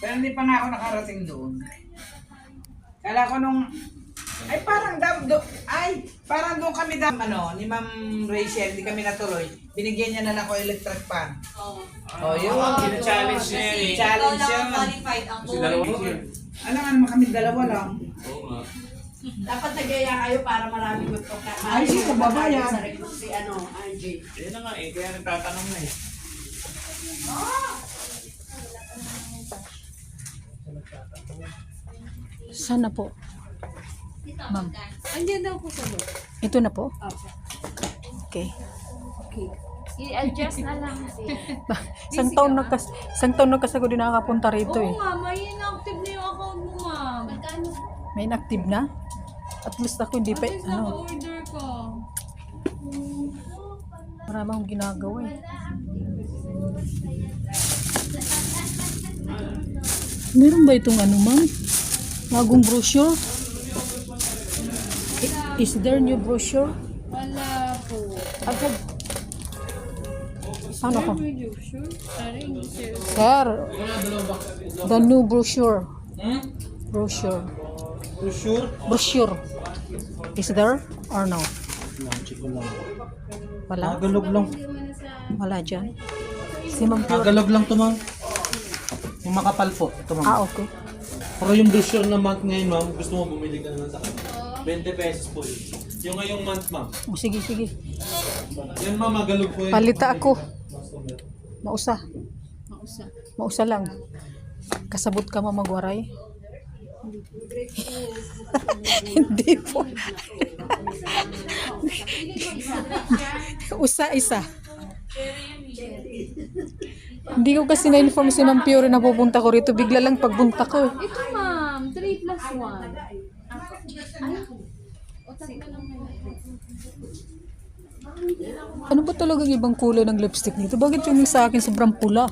Pero hindi pa nga ako nakarating doon. Kala ko nung, ay parang parang doon kami ni Ma'am Rachel, di kami natuloy. Binigyan niya na lang ko electric fan. Oo. Oh, yun. Challenge niya yan eh. Challenge Ikaw yun. lang qualified ako. Kasi dalawa siya. Alam nga naman kami dalawa lang. Oo nga. Dapat nagyaya kayo para marami magpagka. Ay, sino babayan? Sa si RJ. Yan na nga eh, kaya nagtatanong na eh. Sana po. Ma'am. Andiyan daw po sa loob. Ito na po? Okay. I-adjust na lang. Isang taon nagkasago din nakakapunta rito eh. Oo nga, may inactive na yung account mo, ma'am. May inactive na? At least ako hindi pa, At least naka-order ka. marami akong ginagawa eh. Meron ba itong ano ma'am? Bagong brochure? Is there new brochure? Wala po. Agad. Ano ko? Are you sure? Parang hindi sir. Sir, the new brochure. Brochure. Sure? Brochure. Is there or no? Check ko lang. Wala? Tagalog lang. Wala dyan. Si Ma'am Pure. Tagalog lang to ma'am. Yung makapal po. Ito ma'am. Ah, okay. Pero yung brochure na month ngayon ma'am, gusto mo bumili ka naman sa akin. 20 pesos po yun. Yung ngayong month ma'am. O, sige, sige. Yan ma'am, magalog po yun. Palita ako. Mausa. Mausa. Mausa lang. Kasabot ka mo magwaray? Hindi po. Usa isa. Hindi ko kasi na-inform si Ma'am Pure na pupunta ko rito. Bigla lang pagbunta ko. Ito, ma'am. 3 plus 1. Ano ba talaga ang ibang kulay ng lipstick nito? Bakit yung sa akin sobrang pula?